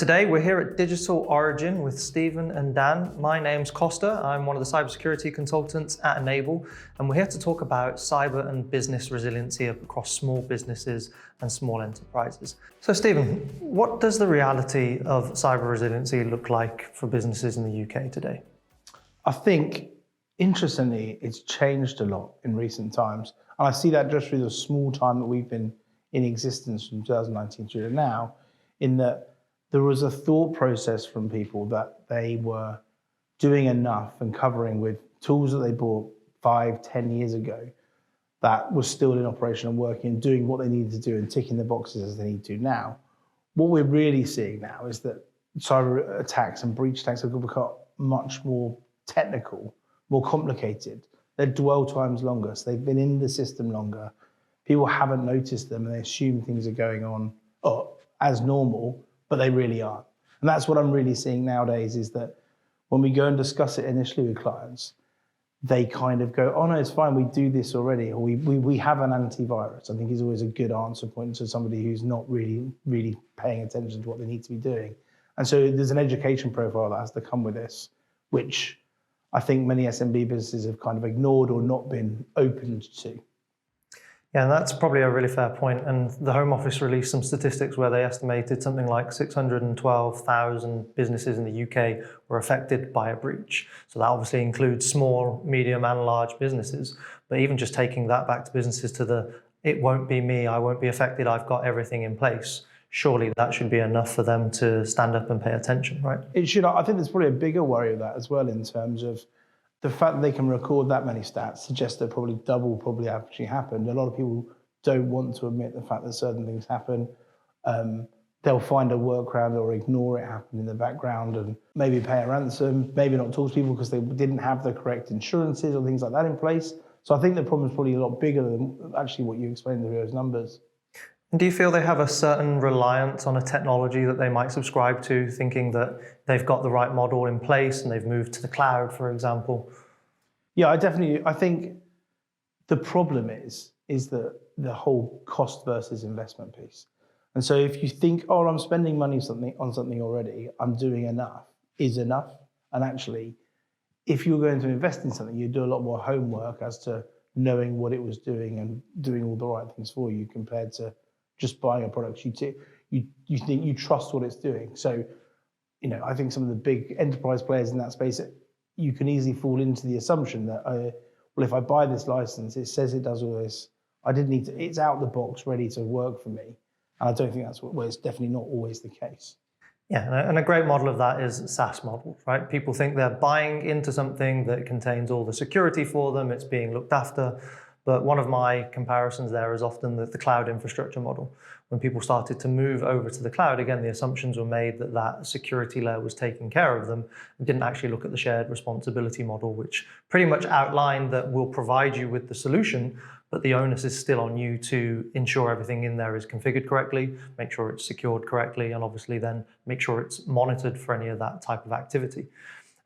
Today we're here at Digital Origin with Stephen and Dan. My name's Costa. I'm one of the cybersecurity consultants at Enable, and we're here to talk about cyber and business resiliency across small businesses and small enterprises. So Stephen, what does the reality of cyber resiliency look like for businesses in the UK today? I think, interestingly, it's changed a lot in recent times. And I see that just through the small time that we've been in existence from 2019 to now, in that there was a thought process from people that they were doing enough and covering with tools that they bought 5-10 years ago that was still in operation and working and doing what they needed to do and ticking the boxes as they need to now. What we're really seeing now is that cyber attacks and breach attacks have become much more technical, more complicated. Their dwell times longer, so they've been in the system longer. People haven't noticed them and they assume things are going on as normal, but they really aren't. And that's what I'm really seeing nowadays, is that when we go and discuss it initially with clients, they kind of go, oh no, it's fine, we do this already, or we have an antivirus. I think is always a good answer point to somebody who's not really paying attention to what they need to be doing. And so there's an education profile that has to come with this, which I think many SMB businesses have kind of ignored or not been opened to. Yeah, and that's probably a really fair point. And the Home Office released some statistics where they estimated something like 612,000 businesses in the UK were affected by a breach. So that obviously includes small, medium and large businesses. But even just taking that back to businesses to it won't be me, I won't be affected, I've got everything in place. Surely that should be enough for them to stand up and pay attention, right? It should. I think there's probably a bigger worry of that as well, in terms of the fact that they can record that many stats suggests that probably double probably actually happened. A lot of people don't want to admit the fact that certain things happen. They'll find a workaround or ignore it happening in the background and maybe pay a ransom, maybe not talk to people because they didn't have the correct insurances or things like that in place. So I think the problem is probably a lot bigger than actually what you explained through those numbers. And do you feel they have a certain reliance on a technology that they might subscribe to, thinking that they've got the right model in place and they've moved to the cloud, for example? Yeah, I think the problem is the whole cost versus investment piece. And so if you think, oh, I'm spending money on something already, I'm doing enough, is enough. And actually, if you're going to invest in something, you do a lot more homework as to knowing what it was doing and doing all the right things for you, compared to just buying a product you think you trust what it's doing. So, I think some of the big enterprise players in that space, you can easily fall into the assumption that, well, if I buy this license, it says it does all this. I didn't need to. It's out the box, ready to work for me. And I don't think that's well, it's definitely not always the case. Yeah, and a great model of that is SaaS model, right? People think they're buying into something that contains all the security for them, it's being looked after. But one of my comparisons there is often the cloud infrastructure model. When people started to move over to the cloud, again, the assumptions were made that that security layer was taking care of them, and didn't actually look at the shared responsibility model, which pretty much outlined that we'll provide you with the solution, but the onus is still on you to ensure everything in there is configured correctly, make sure it's secured correctly, and obviously then make sure it's monitored for any of that type of activity.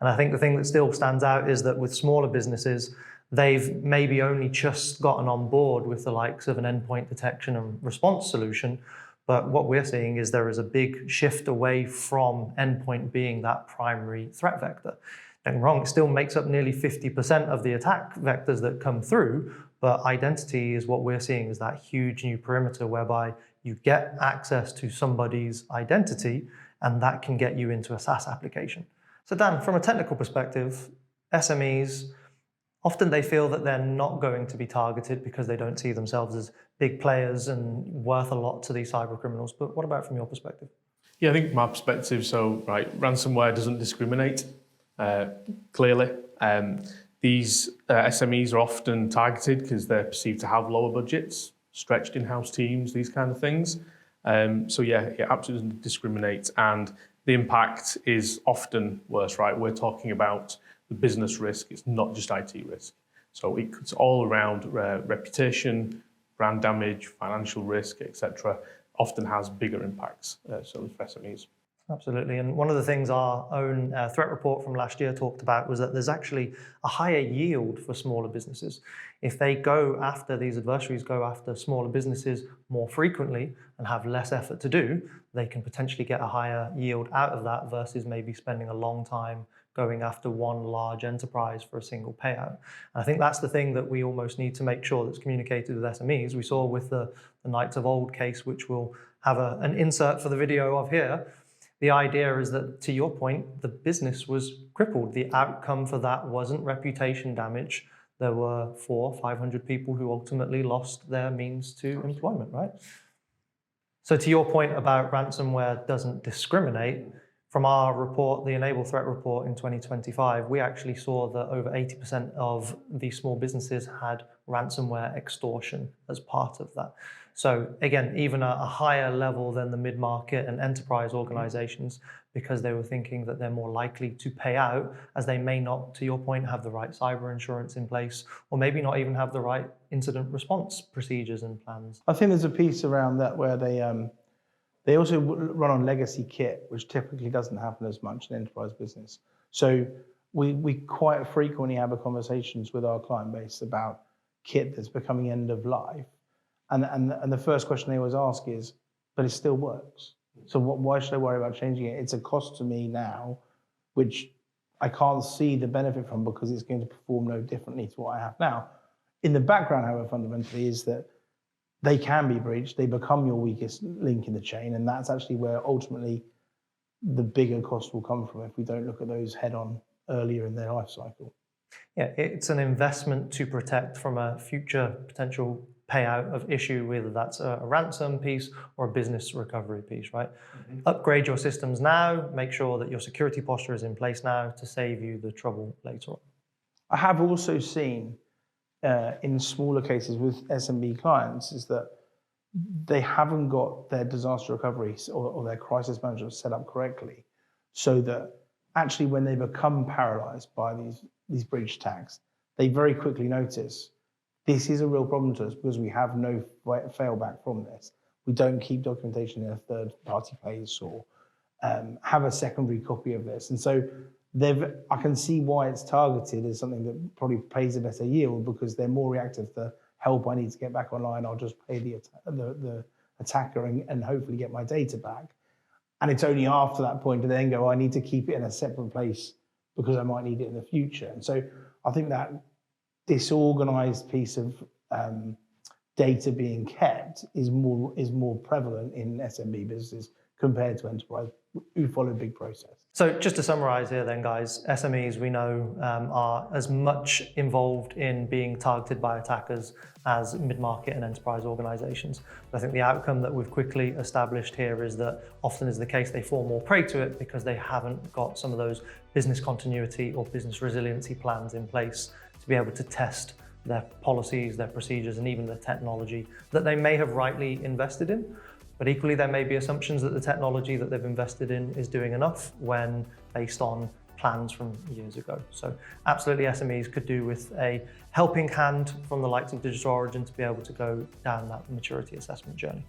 And I think the thing that still stands out is that with smaller businesses, they've maybe only just gotten on board with the likes of an endpoint detection and response solution. But what we're seeing is there is a big shift away from endpoint being that primary threat vector. Don't get me wrong, it still makes up nearly 50% of the attack vectors that come through, but identity is what we're seeing as that huge new perimeter whereby you get access to somebody's identity and that can get you into a SaaS application. So Dan, from a technical perspective, SMEs, often they feel that they're not going to be targeted because they don't see themselves as big players and worth a lot to these cyber criminals. But what about from your perspective? Yeah, I think from my perspective, ransomware doesn't discriminate, clearly. These SMEs are often targeted because they're perceived to have lower budgets, stretched in-house teams, these kind of things. It absolutely doesn't discriminate, and the impact is often worse, right? We're talking about the business risk, it's not just IT risk. So it's all around reputation, brand damage, financial risk, etc. Often has bigger impacts, certainly for SMEs. Absolutely. And one of the things our own threat report from last year talked about was that there's actually a higher yield for smaller businesses. If they go after these adversaries, go after smaller businesses more frequently and have less effort to do, they can potentially get a higher yield out of that versus maybe spending a long time going after one large enterprise for a single payout. And I think that's the thing that we almost need to make sure that's communicated with SMEs. We saw with the Knights of Old case, which we'll have an insert for the video of here. The idea is that, to your point, the business was crippled. The outcome for that wasn't reputation damage. There were 400-500 people who ultimately lost their means to employment, right? So to your point about ransomware doesn't discriminate, from our report, the Enable Threat Report in 2025, we actually saw that over 80% of the small businesses had ransomware extortion as part of that. So again, even a higher level than the mid-market and enterprise organizations, because they were thinking that they're more likely to pay out, as they may not, to your point, have the right cyber insurance in place, or maybe not even have the right incident response procedures and plans. I think there's a piece around that where they also run on legacy kit, which typically doesn't happen as much in enterprise business. So we quite frequently have conversations with our client base about kit that's becoming end of life. And the first question they always ask is, but it still works. So why should I worry about changing it? It's a cost to me now, which I can't see the benefit from because it's going to perform no differently to what I have now. In the background, however, fundamentally is that they can be breached, they become your weakest link in the chain, and that's actually where ultimately the bigger cost will come from if we don't look at those head on earlier in their life cycle. Yeah, it's an investment to protect from a future potential payout of issue, whether that's a ransom piece or a business recovery piece, right? Mm-hmm. Upgrade your systems now, make sure that your security posture is in place now to save you the trouble later on. I have also seen in smaller cases with SMB clients is that they haven't got their disaster recovery or their crisis management set up correctly, so that actually when they become paralyzed by these breach attacks, they very quickly notice this is a real problem to us because we have no failback from this. We don't keep documentation in a third-party place or have a secondary copy of this. And so I can see why it's targeted as something that probably pays a better yield because they're more reactive to help. I need to get back online. I'll just pay the attacker and hopefully get my data back. And it's only after that point to then go, I need to keep it in a separate place because I might need it in the future. And so I think that disorganized piece of data being kept is more prevalent in SMB businesses compared to enterprise who follow a big process. So just to summarize here then, guys, SMEs we know are as much involved in being targeted by attackers as mid-market and enterprise organizations. But I think the outcome that we've quickly established here is that often is the case they fall more prey to it because they haven't got some of those business continuity or business resiliency plans in place to be able to test their policies, their procedures, and even the technology that they may have rightly invested in. But equally, there may be assumptions that the technology that they've invested in is doing enough when based on plans from years ago. So absolutely SMEs could do with a helping hand from the likes of Digital Origin to be able to go down that maturity assessment journey.